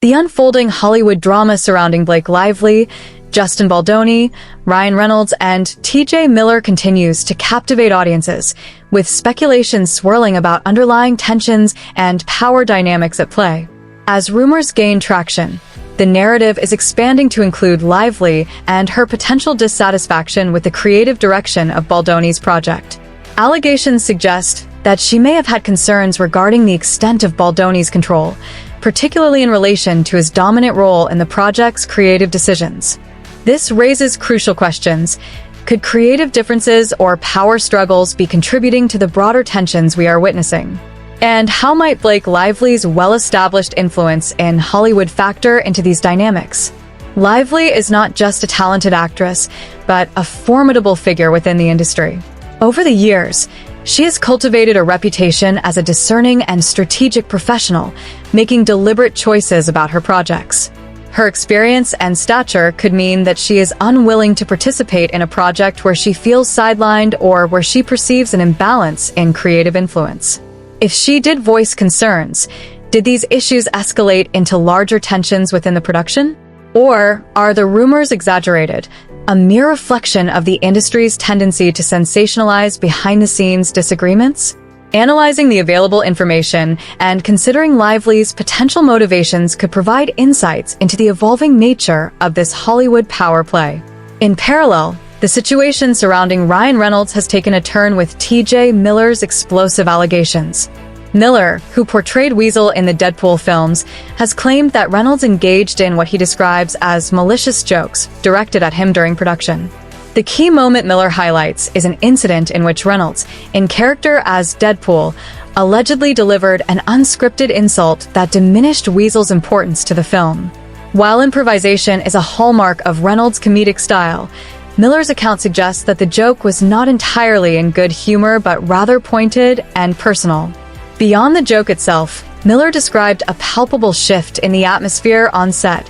The unfolding Hollywood drama surrounding Blake Lively, Justin Baldoni, Ryan Reynolds, and TJ Miller continues to captivate audiences, with speculation swirling about underlying tensions and power dynamics at play. As rumors gain traction, the narrative is expanding to include Lively and her potential dissatisfaction with the creative direction of Baldoni's project. Allegations suggest that she may have had concerns regarding the extent of Baldoni's control, particularly in relation to his dominant role in the project's creative decisions. This raises crucial questions. Could creative differences or power struggles be contributing to the broader tensions we are witnessing? And how might Blake Lively's well-established influence in Hollywood factor into these dynamics? Lively is not just a talented actress, but a formidable figure within the industry. Over the years, she has cultivated a reputation as a discerning and strategic professional, making deliberate choices about her projects. Her experience and stature could mean that she is unwilling to participate in a project where she feels sidelined or where she perceives an imbalance in creative influence. If she did voice concerns, did these issues escalate into larger tensions within the production? Or are the rumors exaggerated, a mere reflection of the industry's tendency to sensationalize behind-the-scenes disagreements? Analyzing the available information and considering Lively's potential motivations could provide insights into the evolving nature of this Hollywood power play. In parallel, the situation surrounding Ryan Reynolds has taken a turn with TJ Miller's explosive allegations. Miller, who portrayed Weasel in the Deadpool films, has claimed that Reynolds engaged in what he describes as malicious jokes directed at him during production. The key moment Miller highlights is an incident in which Reynolds, in character as Deadpool, allegedly delivered an unscripted insult that diminished Weasel's importance to the film. While improvisation is a hallmark of Reynolds' comedic style, Miller's account suggests that the joke was not entirely in good humor but rather pointed and personal. Beyond the joke itself, Miller described a palpable shift in the atmosphere on set,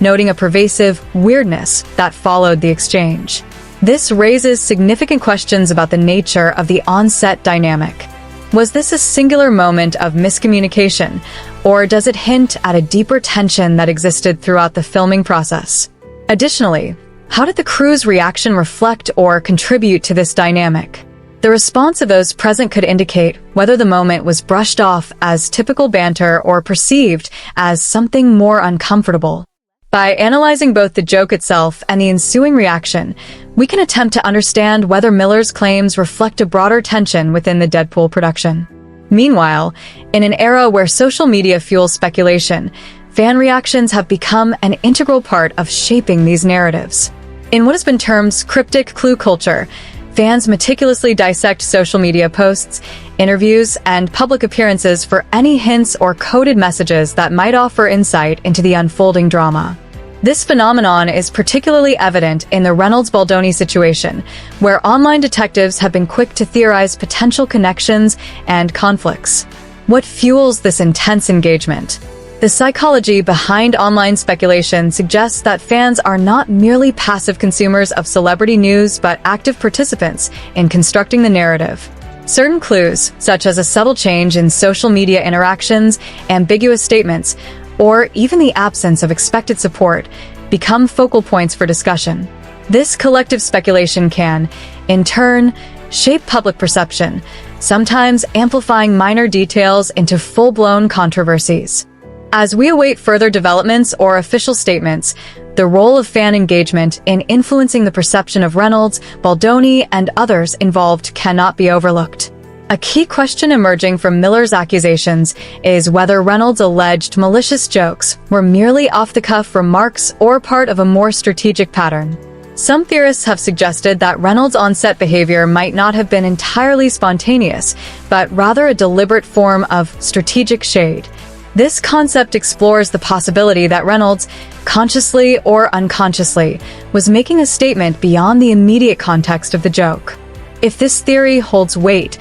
noting a pervasive weirdness that followed the exchange. This raises significant questions about the nature of the on-set dynamic. Was this a singular moment of miscommunication, or does it hint at a deeper tension that existed throughout the filming process? Additionally, how did the crew's reaction reflect or contribute to this dynamic? The response of those present could indicate whether the moment was brushed off as typical banter or perceived as something more uncomfortable. By analyzing both the joke itself and the ensuing reaction, we can attempt to understand whether Miller's claims reflect a broader tension within the Deadpool production. Meanwhile, in an era where social media fuels speculation, fan reactions have become an integral part of shaping these narratives. In what has been termed cryptic clue culture, fans meticulously dissect social media posts, interviews, and public appearances for any hints or coded messages that might offer insight into the unfolding drama. This phenomenon is particularly evident in the Reynolds-Baldoni situation, where online detectives have been quick to theorize potential connections and conflicts. What fuels this intense engagement? The psychology behind online speculation suggests that fans are not merely passive consumers of celebrity news but active participants in constructing the narrative. Certain clues, such as a subtle change in social media interactions, ambiguous statements, or even the absence of expected support, become focal points for discussion. This collective speculation can, in turn, shape public perception, sometimes amplifying minor details into full-blown controversies. As we await further developments or official statements, the role of fan engagement in influencing the perception of Reynolds, Baldoni, and others involved cannot be overlooked. A key question emerging from Miller's accusations is whether Reynolds' alleged malicious jokes were merely off-the-cuff remarks or part of a more strategic pattern. Some theorists have suggested that Reynolds' on-set behavior might not have been entirely spontaneous, but rather a deliberate form of strategic shade. This concept explores the possibility that Reynolds, consciously or unconsciously, was making a statement beyond the immediate context of the joke. If this theory holds weight,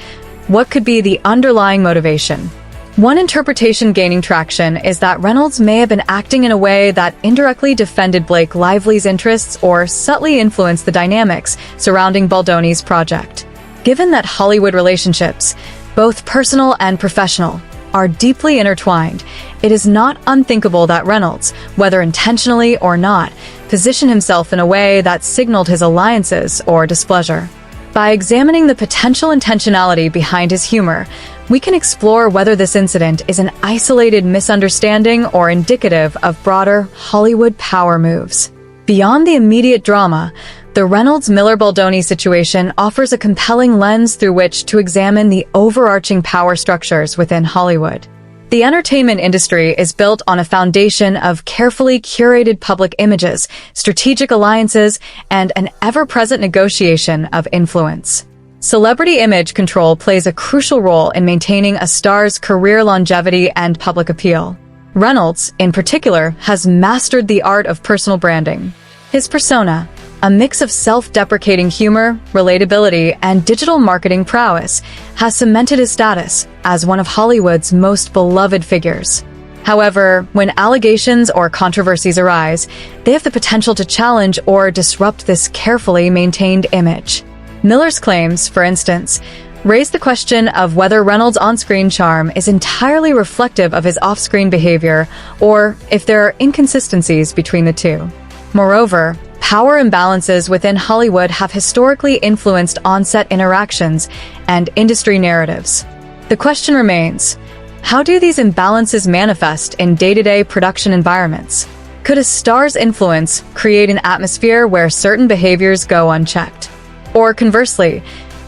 what could be the underlying motivation? One interpretation gaining traction is that Reynolds may have been acting in a way that indirectly defended Blake Lively's interests or subtly influenced the dynamics surrounding Baldoni's project. Given that Hollywood relationships, both personal and professional, are deeply intertwined. It is not unthinkable that Reynolds, whether intentionally or not, positioned himself in a way that signaled his alliances or displeasure. By examining the potential intentionality behind his humor, we can explore whether this incident is an isolated misunderstanding or indicative of broader Hollywood power moves. Beyond the immediate drama, the Reynolds-Miller-Baldoni situation offers a compelling lens through which to examine the overarching power structures within Hollywood. The entertainment industry is built on a foundation of carefully curated public images, strategic alliances, and an ever-present negotiation of influence. Celebrity image control plays a crucial role in maintaining a star's career longevity and public appeal. Reynolds, in particular, has mastered the art of personal branding. His persona, a mix of self-deprecating humor, relatability, and digital marketing prowess, has cemented his status as one of Hollywood's most beloved figures. However, when allegations or controversies arise, they have the potential to challenge or disrupt this carefully maintained image. Miller's claims, for instance, raise the question of whether Reynolds' on-screen charm is entirely reflective of his off-screen behavior, or if there are inconsistencies between the two. Moreover, power imbalances within Hollywood have historically influenced on-set interactions and industry narratives. The question remains, how do these imbalances manifest in day-to-day production environments? Could a star's influence create an atmosphere where certain behaviors go unchecked? Or conversely,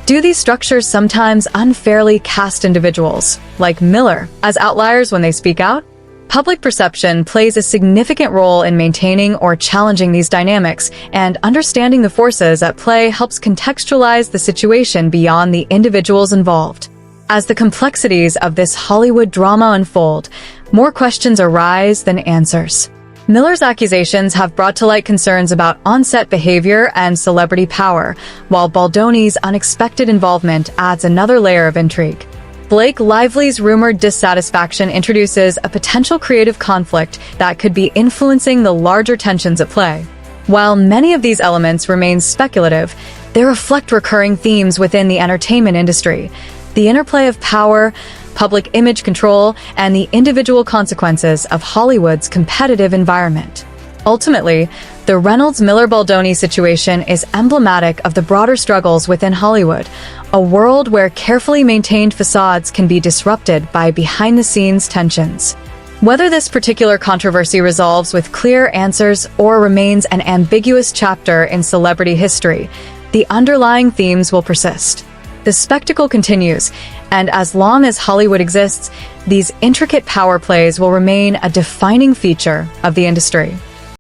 do these structures sometimes unfairly cast individuals, like Miller, as outliers when they speak out? Public perception plays a significant role in maintaining or challenging these dynamics, and understanding the forces at play helps contextualize the situation beyond the individuals involved. As the complexities of this Hollywood drama unfold, more questions arise than answers. Miller's accusations have brought to light concerns about on-set behavior and celebrity power, while Baldoni's unexpected involvement adds another layer of intrigue. Blake Lively's rumored dissatisfaction introduces a potential creative conflict that could be influencing the larger tensions at play. While many of these elements remain speculative, they reflect recurring themes within the entertainment industry: the interplay of power, public image control, and the individual consequences of Hollywood's competitive environment. Ultimately, the Reynolds-Miller-Baldoni situation is emblematic of the broader struggles within Hollywood, a world where carefully maintained facades can be disrupted by behind-the-scenes tensions. Whether this particular controversy resolves with clear answers or remains an ambiguous chapter in celebrity history, the underlying themes will persist. The spectacle continues, and as long as Hollywood exists, these intricate power plays will remain a defining feature of the industry.